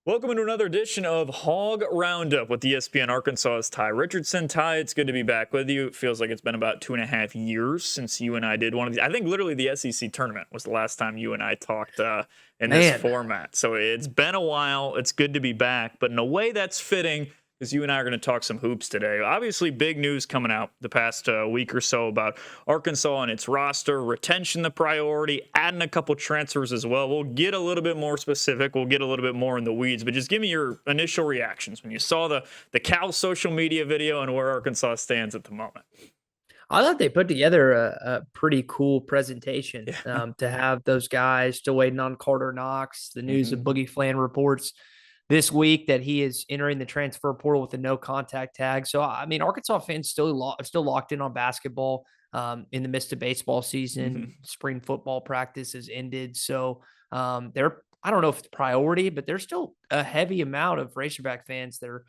Welcome to another edition of Hog Roundup with ESPN Arkansas's Tye Richardson. Tye, it's good to be back with you. It feels like it's been about 2.5 years since you and I did one of the, I think literally the SEC tournament was the last time you and I talked in this Man, format. So it's been a while. It's good to be back, but in a way that's fitting because you and I are going to talk some hoops today. Obviously, big news coming out the past week or so about Arkansas and its roster, retention the priority, adding a couple transfers as well. We'll get a little bit more specific. We'll get a little bit more in the weeds, but just give me your initial reactions when you saw the Cal social media video and where Arkansas stands at the moment. I thought they put together a pretty cool presentation Yeah. to have those guys still waiting on Carter Knox. The news of hmm Boogie Flan reports this week that he is entering the transfer portal with a no contact tag. So, I mean, Arkansas fans still locked in on basketball in the midst of baseball season. hmm Spring football practice has ended. So, they're, I don't know if it's priority, but there's still a heavy amount of Razorback fans that are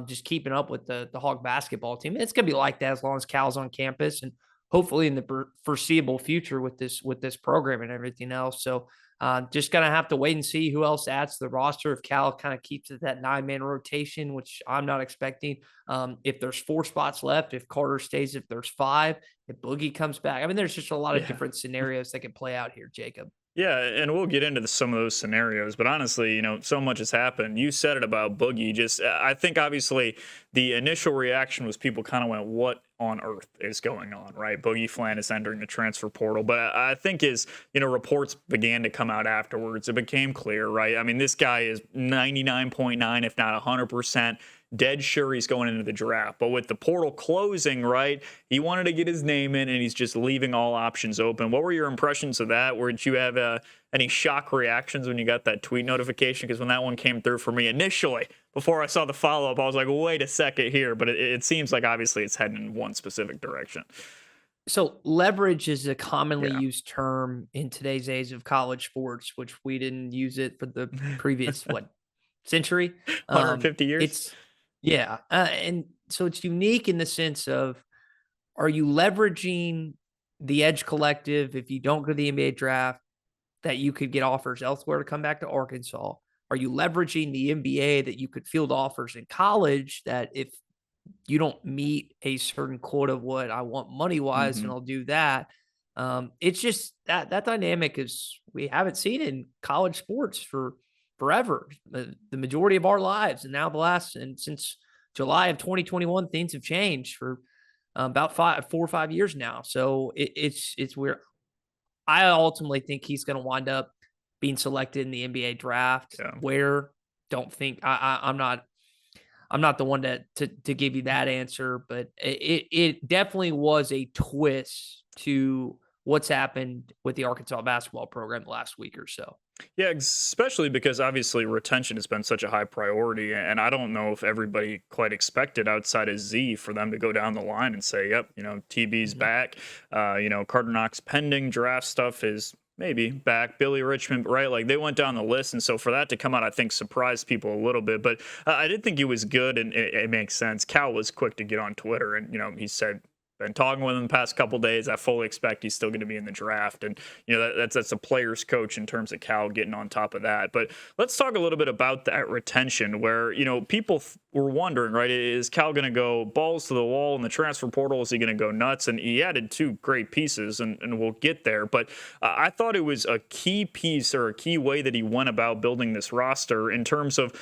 just keeping up with the Hog basketball team. It's going to be like that as long as Cal's on campus, and hopefully in the foreseeable future with this program and everything else. So just going to have to wait and see who else adds to the roster if Cal kind of keeps it that 9-man rotation, which I'm not expecting. If there's 4 spots left, if Carter stays, if there's 5, if Boogie comes back. I mean, there's just a lot of Yeah. different scenarios that can play out here, Jacob. Yeah, and we'll get into some of those scenarios, but honestly, so much has happened. You said it about Boogie. Just, I think obviously the initial reaction was people kind of went, "What on earth is going on?" Right? Boogie Flan is entering the transfer portal, but I think as reports began to come out afterwards, it became clear, right? I mean, this guy is 99.9, if not 100%. Dead sure he's going into the draft. But with the portal closing, right, he wanted to get his name in and he's just leaving all options open. What were your impressions of that? Did you have any shock reactions when you got that tweet notification? Because when that one came through for me initially, before I saw the follow up, I was like, wait a second here. But it seems like obviously it's heading in one specific direction. So leverage is a commonly Yeah. used term in today's age of college sports, which we didn't use it for the previous century. 150 years? It's yeah, and so it's unique in the sense of, are you leveraging the Edge Collective if you don't go to the NBA draft that you could get offers elsewhere to come back to Arkansas? Are you leveraging the NBA that you could field offers in college that if you don't meet a certain quota of what I want money wise, and hmm I'll do that. It's just that dynamic is we haven't seen in college sports for forever, the majority of our lives, and now and since July of 2021, things have changed for about 4 or 5 years now. So it's where I ultimately think he's going to wind up being selected in the NBA draft. Yeah. Where don't think I'm not the one to give you that answer, but it definitely was a twist to what's happened with the Arkansas basketball program the last week or so. Yeah, especially because obviously retention has been such a high priority, and I don't know if everybody quite expected outside of Z for them to go down the line and say, "Yep, TB's Mhm. back." Carter Knox pending draft stuff is maybe back. Billy Richmond, right? Like they went down the list, and so for that to come out, I think surprised people a little bit. But I did think he was good, and it makes sense. Cal was quick to get on Twitter, and he said been talking with him the past couple days. I fully expect he's still going to be in the draft, and that's a player's coach in terms of Cal getting on top of that. But let's talk a little bit about that retention, where people were wondering, right? Is Cal going to go balls to the wall in the transfer portal? Is he going to go nuts? And he added 2 great pieces, and we'll get there. But I thought it was a key piece or a key way that he went about building this roster in terms of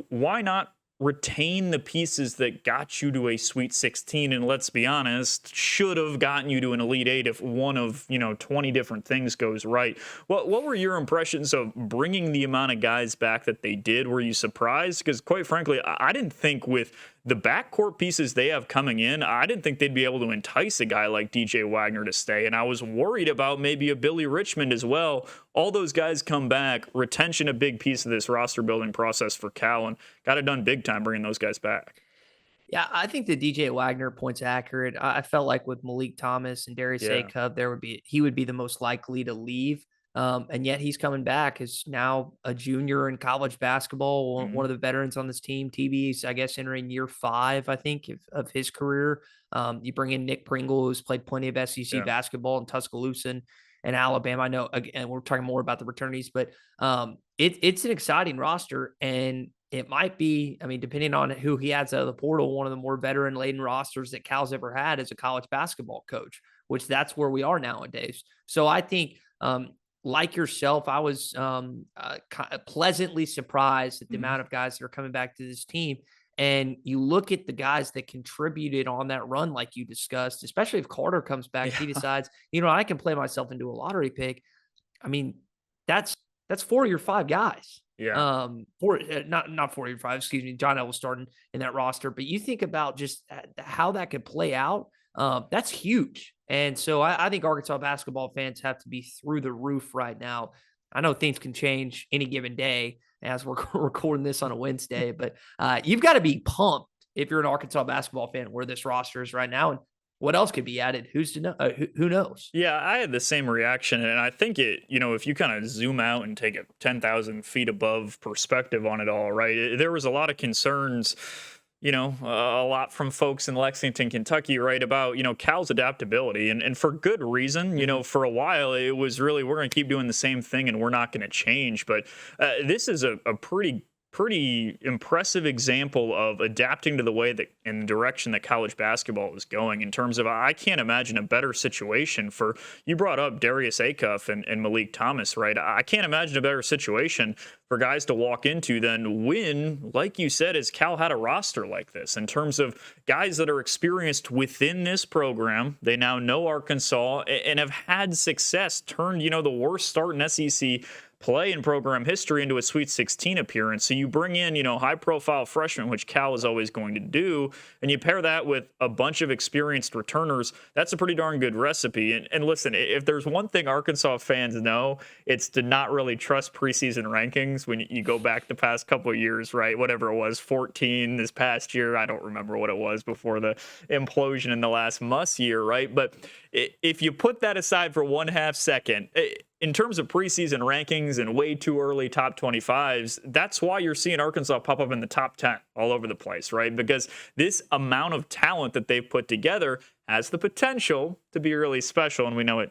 why not retain the pieces that got you to a Sweet 16, and let's be honest, should have gotten you to an Elite 8 if one of 20 different things goes right. What were your impressions of bringing the amount of guys back that they did? Were you surprised? Because quite frankly, I didn't think with the backcourt pieces they have coming in, I didn't think they'd be able to entice a guy like DJ Wagner to stay. And I was worried about maybe a Billy Richmond as well. All those guys come back. Retention, a big piece of this roster building process for Cal, and got it done big time bringing those guys back. Yeah, I think the DJ Wagner point's accurate. I felt like with Malik Thomas and Darius Yeah. Cub, he would be the most likely to leave. And yet he's coming back as now a junior in college basketball, one hmm of the veterans on this team. TB's, I guess, entering year 5, I think, of his career. You bring in Nick Pringle, who's played plenty of SEC Yeah. basketball in Tuscaloosa and Alabama. I know, again, we're talking more about the returnees, but it's an exciting roster, and it might be, I mean, depending on who he adds out of the portal, one of the more veteran laden rosters that Cal's ever had as a college basketball coach, which that's where we are nowadays. So I think, like yourself, I was pleasantly surprised at the Mhm. amount of guys that are coming back to this team. And you look at the guys that contributed on that run, like you discussed, especially if Carter comes back, if he Yeah. decides, I can play myself into a lottery pick. I mean, that's that's 4 of your 5 guys. Yeah. For not 4 of your 5, excuse me. John Elway starting in that roster, but you think about just how that could play out. That's huge. And so I think Arkansas basketball fans have to be through the roof right now. I know things can change any given day as we're recording this on a Wednesday, but you've got to be pumped if you're an Arkansas basketball fan where this roster is right now. And what else could be added? Who's to know? Who knows? Yeah, I had the same reaction. And I think if you kind of zoom out and take a 10,000 feet above perspective on it all, right? There was a lot of concerns, a lot from folks in Lexington, Kentucky, right, about, Cal's adaptability. And for good reason. Mhm. For a while, it was really, we're going to keep doing the same thing and we're not going to change. But this is a pretty impressive example of adapting to the way that in the direction that college basketball is going in terms of I can't imagine a better situation for you brought up Darius Acuff and Malik Thomas, right? I can't imagine a better situation for guys to walk into than when, like you said, as Cal had a roster like this in terms of guys that are experienced within this program. They now know Arkansas and have had success, turned, the worst start in SEC play in program history into a Sweet 16 appearance. So you bring in, high-profile freshmen, which Cal is always going to do, and you pair that with a bunch of experienced returners. That's a pretty darn good recipe. And listen, if there's one thing Arkansas fans know, it's to not really trust preseason rankings when you go back the past couple of years, right? Whatever it was, 14 this past year. I don't remember what it was before the implosion in the last Muss year, right? But if you put that aside for 1/2 second, in terms of preseason rankings and way too early top 25s, that's why you're seeing Arkansas pop up in the top 10 all over the place, right? Because this amount of talent that they've put together has the potential to be really special. And we know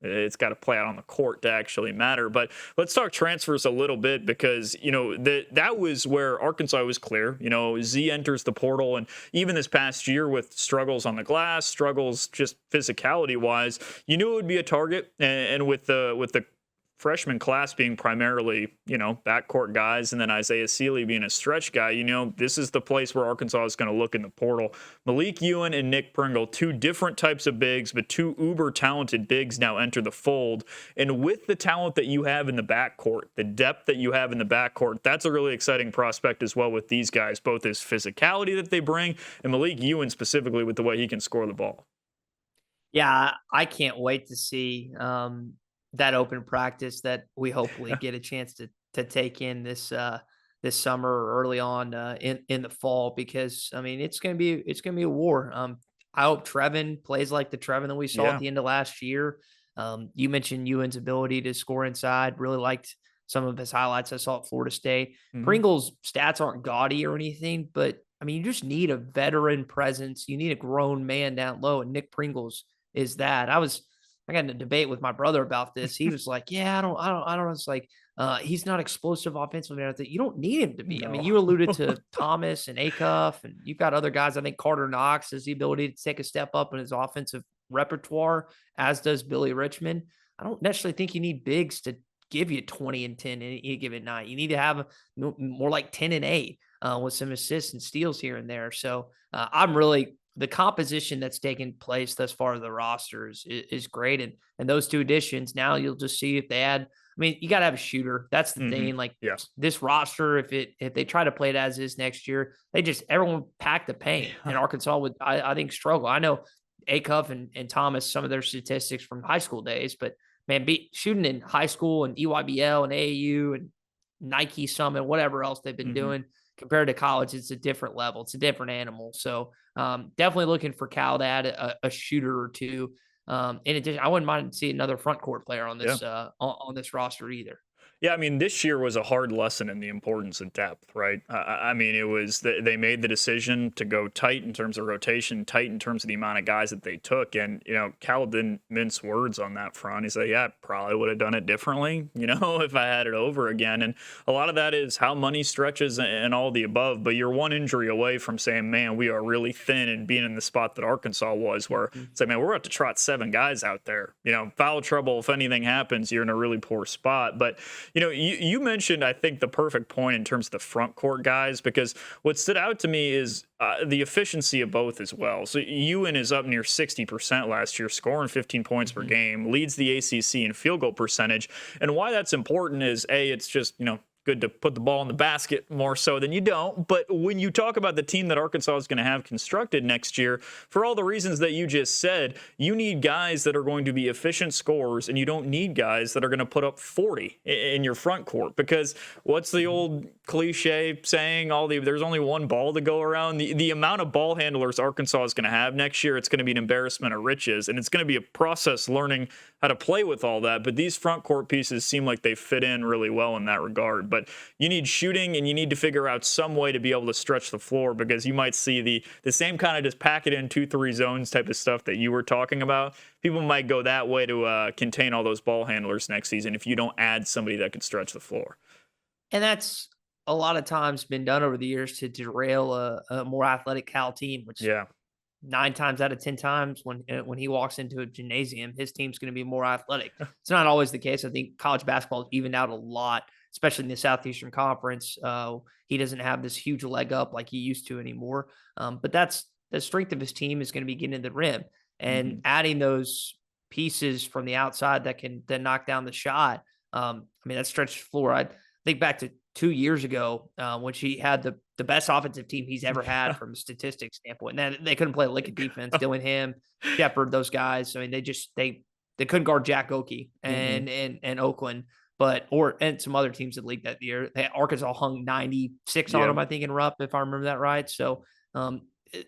it's got to play out on the court to actually matter. But let's talk transfers a little bit because, that was where Arkansas was clear. Z enters the portal. And even this past year with struggles on the glass, struggles just physicality wise, you knew it would be a target. And with the freshman class being primarily, backcourt guys, and then Isaiah Sealy being a stretch guy, this is the place where Arkansas is going to look in the portal. Malik Ewan and Nick Pringle, two different types of bigs, but two uber talented bigs now enter the fold. And with the talent that you have in the backcourt, the depth that you have in the backcourt, that's a really exciting prospect as well with these guys, both his physicality that they bring and Malik Ewan specifically with the way he can score the ball. Yeah, I can't wait to see that open practice that we hopefully get a chance to take in this summer or early on in the fall, because I mean it's gonna be a war. I hope Trevin plays like the Trevin that we saw at Yeah. the end of last year. You mentioned Ewan's ability to score inside. Really liked some of his highlights I saw at Florida State. Mhm. Pringle's stats aren't gaudy or anything, but I mean you just need a veteran presence. You need a grown man down low, and Nick Pringle's is that. I got in a debate with my brother about this. He was like, "Yeah, I don't know." It's like he's not explosive offensively. I think you don't need him to be. I mean, No. you alluded to Thomas and Acuff, and you've got other guys. I think Carter Knox has the ability to take a step up in his offensive repertoire, as does Billy Richmond. I don't necessarily think you need bigs to give you 20 and 10 in any given night. You need to have more like 10 and 8 with some assists and steals here and there. So I'm really the composition that's taken place thus far of the rosters is great. And those two additions, now you'll just see if they add. I mean, you got to have a shooter. That's the Mhm. thing. Like Yeah. this roster, if they try to play it as is next year, everyone pack the paint. And Arkansas would, I think, struggle. I know Acuff and Thomas, some of their statistics from high school days, but man, shooting in high school and EYBL and AAU and Nike Summit, whatever else they've been Mhm. doing compared to college, it's a different level. It's a different animal. So definitely looking for Cal to add a shooter or two. In addition, I wouldn't mind seeing another front court player on Yeah. this roster either. Yeah, I mean, this year was a hard lesson in the importance of depth, right? I mean, it was they made the decision to go tight in terms of rotation, tight in terms of the amount of guys that they took, and Cal didn't mince words on that front. He said, "Yeah, I probably would have done it differently, if I had it over again." And a lot of that is how money stretches and all the above. But you're one injury away from saying, "Man, we are really thin," and being in the spot that Arkansas was, where it's like, "Man, we're about to trot 7 guys out there. Foul trouble. If anything happens, you're in a really poor spot." But you mentioned, I think, the perfect point in terms of the front court guys, because what stood out to me is the efficiency of both as well. So Ewan is up near 60% last year, scoring 15 points per game, leads the ACC in field goal percentage. And why that's important is, A, it's just, good to put the ball in the basket more so than you don't. But when you talk about the team that Arkansas is going to have constructed next year, for all the reasons that you just said, you need guys that are going to be efficient scorers, and you don't need guys that are going to put up 40 in your front court. Because what's the old cliche saying? There's only one ball to go around. The amount of ball handlers Arkansas is going to have next year, it's going to be an embarrassment of riches, and it's going to be a process learning how to play with all that. But these front court pieces seem like they fit in really well in that regard. But you need shooting, and you need to figure out some way to be able to stretch the floor, because you might see the same kind of just pack it in 2-3 zones type of stuff that you were talking about. People might go that way to contain all those ball handlers next season if you don't add somebody that can stretch the floor. And that's a lot of times been done over the years to derail a more athletic Cal team, which 9 times out of 10 times when he walks into a gymnasium, his team's going to be more athletic. It's not always the case. I think college basketball has evened out a lot, especially in the Southeastern Conference. He doesn't have this huge leg up like he used to anymore. But that's the strength of his team is going to be getting to the rim and adding those pieces from the outside that can then knock down the shot. I mean, that stretched floor. I think back to 2 years ago when she had the best offensive team he's ever had from a statistics standpoint. And then they couldn't play a lick of defense. Dylan Ham, Shepard, those guys. I mean, they couldn't guard Jack Oakey and Oakland, and some other teams in the league that year. Arkansas hung 96 on them, I think, in Rupp, if I remember that right. So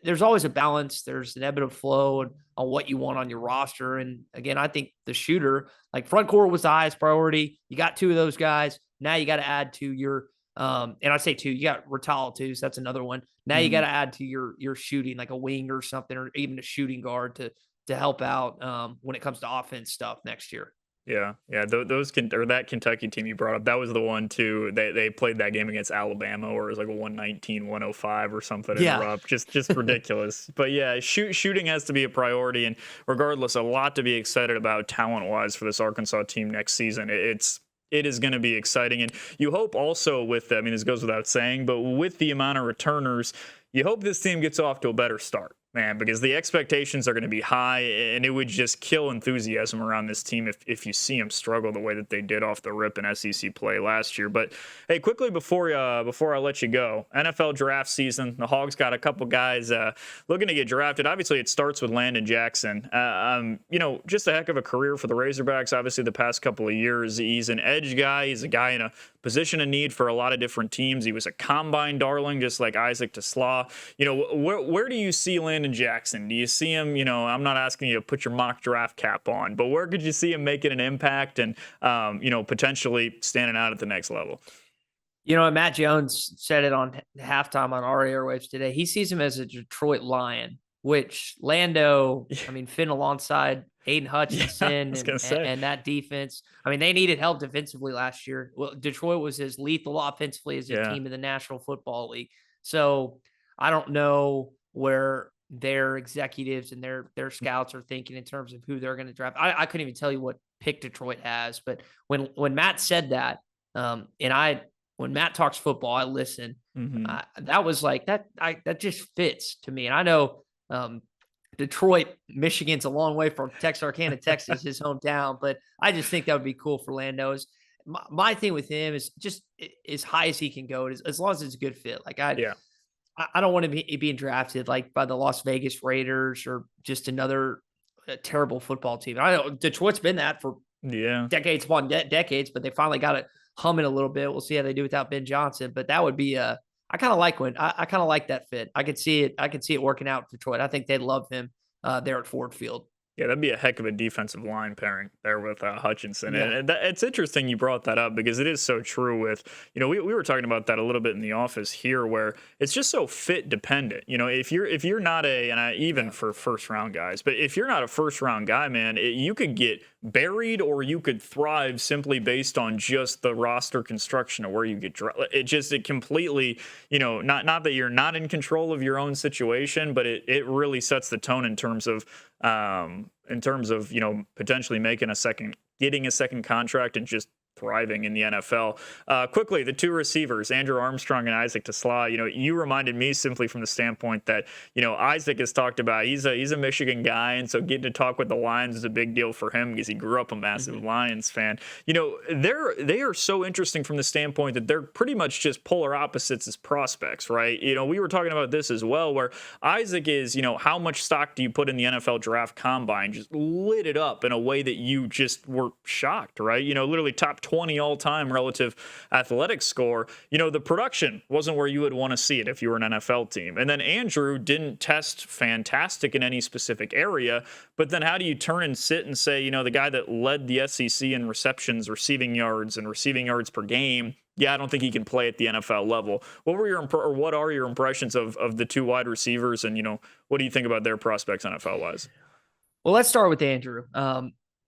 there's always a balance. There's an ebb and flow on what you want on your roster. And again, I think the shooter, like front court was the highest priority. You got 2 of those guys. Now you got to add to your and I say 2, you got Ratal too, so that's another one. Now you got to add to your shooting, like a wing or something, or even a shooting guard to help out when it comes to offense stuff next year. Yeah. That Kentucky team you brought up, that was the one too. They played that game against Alabama, where it was like a 119-105 or something. Up, just ridiculous. But yeah, shooting has to be a priority, and regardless, a lot to be excited about talent wise for this Arkansas team next season. It is going to be exciting, and you hope also this goes without saying, but with the amount of returners, you hope this team gets off to a better start. Man, because the expectations are going to be high, and it would just kill enthusiasm around this team if you see them struggle the way that they did off the rip in SEC play last year. But hey, quickly before I let you go, NFL draft season, the Hogs got a couple guys looking to get drafted. Obviously, it starts with Landon Jackson. Just a heck of a career for the Razorbacks. Obviously, the past couple of years, he's an edge guy. He's a guy in a position of need for a lot of different teams. He was a combine darling, just like Isaac TeSlaa. Where do you see Landon Jackson? Do you see him, I'm not asking you to put your mock draft cap on, but where could you see him making an impact and, potentially standing out at the next level? Matt Jones said it on halftime on our airwaves today. He sees him as a Detroit Lion, which Lando, Finn alongside Aiden Hutchinson and that defense. They needed help defensively last year. Well, Detroit was as lethal offensively as a team in the National Football League. So I don't know where their executives and their scouts are thinking in terms of who they're going to draft. I couldn't even tell you what pick Detroit has, but when Matt said that, when Matt talks football, I listen. That was like that just fits to me. And I know Detroit, Michigan's a long way from Texarkana, Texas, his hometown, but I just think that would be cool for Lando's. My thing with him is just as high as he can go, as long as it's a good fit. Like I don't want to be being drafted like by the Las Vegas Raiders or just another terrible football team. I know Detroit's been that for decades upon decades, but they finally got it humming a little bit. We'll see how they do without Ben Johnson, but that would be I kind of like that fit. I could see it working out for Detroit. I think they'd love him there at Ford Field. Yeah, that'd be a heck of a defensive line pairing there with Hutchinson. Yeah. And it's interesting you brought that up because it is so true with, we were talking about that a little bit in the office here where it's just so fit dependent. If you're not even Yeah. for first round guys, but if you're not a first round guy, man, you could get buried or you could thrive simply based on just the roster construction of where you get it completely, not that you're not in control of your own situation, but it really sets the tone in terms of potentially getting a second contract and just thriving in the NFL. Quickly, the two receivers, Andrew Armstrong and Isaac Tesla. You reminded me simply from the standpoint that Isaac has talked about he's a Michigan guy, and so getting to talk with the Lions is a big deal for him because he grew up a massive Lions fan. They are so interesting from the standpoint that they're pretty much just polar opposites as prospects, right? We were talking about this as well, where Isaac is how much stock do you put in the NFL draft combine? Just lit it up in a way that you just were shocked, right? Literally top 20 all time relative athletic score. The production wasn't where you would want to see it if you were an NFL team. And then Andrew didn't test fantastic in any specific area. But then how do you turn and sit and say, the guy that led the SEC in receptions, receiving yards, and receiving yards per game? Yeah, I don't think he can play at the NFL level. What are your impressions of the two wide receivers, and what do you think about their prospects NFL wise? Well, let's start with Andrew.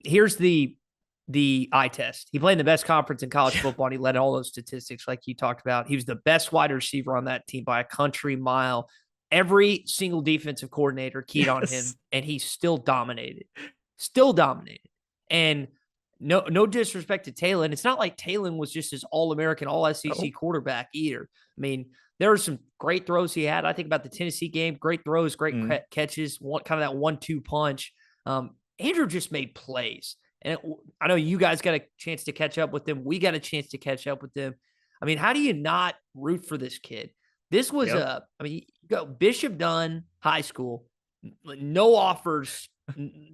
Here's the eye test. He played in the best conference in college football, and he led all those statistics like you talked about. He was the best wide receiver on that team by a country mile. Every single defensive coordinator keyed on him, and he still dominated. And no disrespect to Talon. It's not like Talon was just his All-American, All-SEC quarterback either. I mean, there were some great throws he had. I think about the Tennessee game, great throws, great catches, kind of that 1-2 punch. Andrew just made plays. And I know you guys got a chance to catch up with them. We got a chance to catch up with them. I mean, how do you not root for this kid? This was you go Bishop Dunn High School, no offers,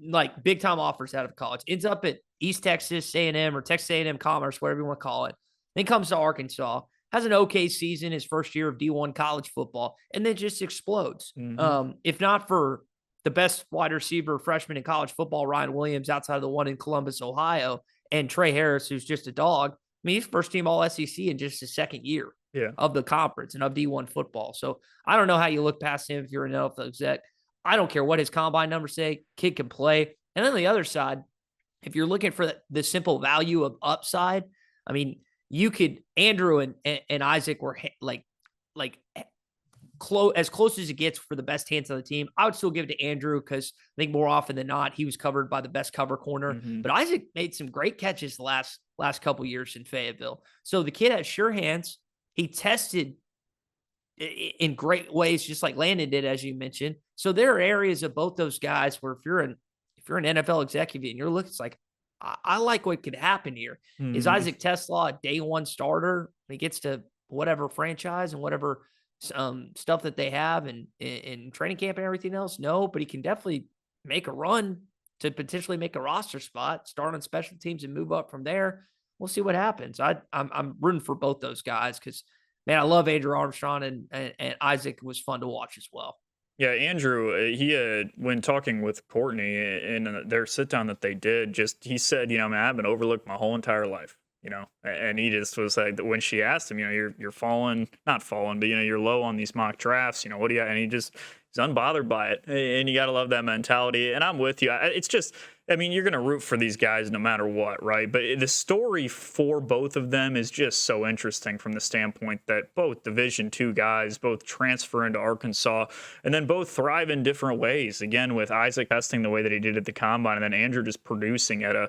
like big time offers out of college. Ends up at East Texas A&M or Texas A&M Commerce, whatever you want to call it. Then comes to Arkansas, has an okay season his first year of D1 college football, and then just explodes. If not for the best wide receiver freshman in college football, Ryan Williams, outside of the one in Columbus, Ohio, and Trey Harris, who's just a dog. I mean, he's first team All SEC in just his second year of the conference and of D1 football. So I don't know how you look past him if you're an NFL exec. I don't care what his combine numbers say. Kid can play. And on the other side, if you're looking for the simple value of upside, I mean, you could Andrew and Isaac were like as close as it gets for the best hands on the team. I would still give it to Andrew because I think more often than not, he was covered by the best cover corner. But Isaac made some great catches the last couple years in Fayetteville. So the kid has sure hands. He tested in great ways, just like Landon did, as you mentioned. So there are areas of both those guys where if you're an NFL executive and you're looking, it's like, I like what could happen here. Is Isaac Tesla a day one starter when he gets to whatever franchise and whatever stuff that they have in training camp and everything else? No, but he can definitely make a run to potentially make a roster spot, start on special teams and move up from there. We'll see what happens. I'm rooting for both those guys because, man, I love Andrew Armstrong and Isaac was fun to watch as well. Yeah, Andrew, he had, when talking with Courtney in their sit down that they did, he said, man, I've been overlooked my whole entire life, and he just was like, when she asked him, you're falling, not falling, but, you're low on these mock drafts, what do you, and he's unbothered by it. And you got to love that mentality. And I'm with you. It's just, you're going to root for these guys no matter what, right? But the story for both of them is just so interesting from the standpoint that both Division II guys, both transfer into Arkansas, and then both thrive in different ways. Again, with Isaac testing the way that he did at the Combine, and then Andrew just producing at I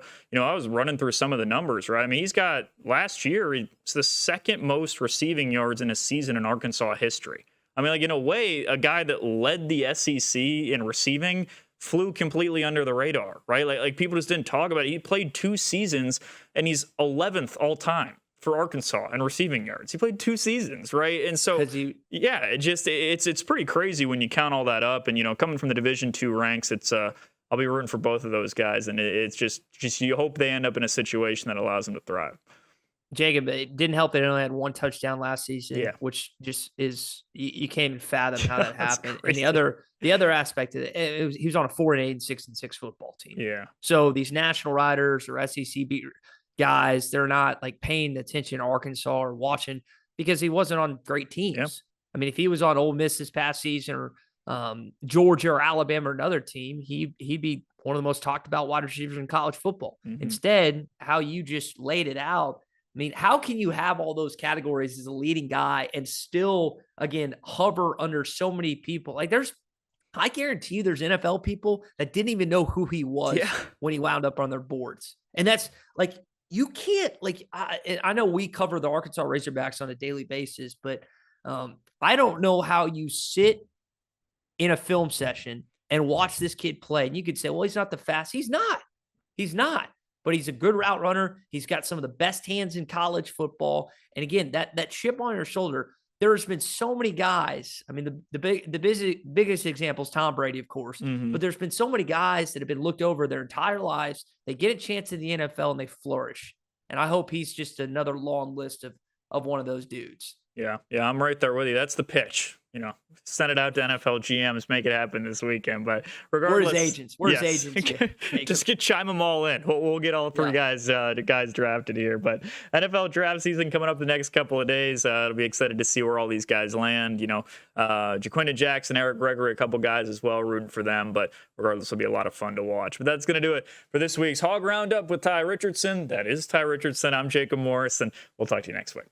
was running through some of the numbers, right? He's got, last year, it's the second most receiving yards in a season in Arkansas history. In a way, a guy that led the SEC in receiving flew completely under the radar, right? Like people just didn't talk about it. He played 2 seasons, and he's 11th all time for Arkansas in receiving yards. He played 2 seasons, right? And so, it's pretty crazy when you count all that up. And coming from the Division II ranks, it's I'll be rooting for both of those guys, and it's just you hope they end up in a situation that allows them to thrive. Jacob, it didn't help that he only had one touchdown last season, Yeah. which just is you can't even fathom how that That's happened. And crazy. the other aspect of it was he was on a 4-8 and 6-6 football team. Yeah. So these national writers or SEC beat guys, they're not like paying attention to Arkansas or watching because he wasn't on great teams. Yep. I mean, if he was on Ole Miss this past season or Georgia or Alabama or another team, he'd be one of the most talked about wide receivers in college football. Mhm. Instead, how you just laid it out, I mean, how can you have all those categories as a leading guy and still, again, hover under so many people? Like I guarantee you there's NFL people that didn't even know who he was when he wound up on their boards. And that's like, you can't, like, I know we cover the Arkansas Razorbacks on a daily basis, but I don't know how you sit in a film session and watch this kid play. And you could say, well, he's not the fast. He's not. He's not. But he's a good route runner. He's got some of the best hands in college football. And again, that chip on your shoulder, there's been so many guys. I mean, the biggest example is Tom Brady, of course. Mhm. But there's been so many guys that have been looked over their entire lives. They get a chance in the NFL and they flourish. And I hope he's just another long list of one of those dudes. Yeah, I'm right there with you. That's the pitch. Send it out to NFL GMs, make it happen this weekend. But regardless, We're his agents. We're his agents. Just chime them all in. We'll get all three guys drafted here. But NFL draft season coming up the next couple of days. It'll be excited to see where all these guys land. Jaquindon Jackson, Eric Gregory, a couple guys as well, rooting for them. But regardless, it'll be a lot of fun to watch. But that's going to do it for this week's Hog Roundup with Tye Richardson. That is Tye Richardson. I'm Jacob Morris, and we'll talk to you next week.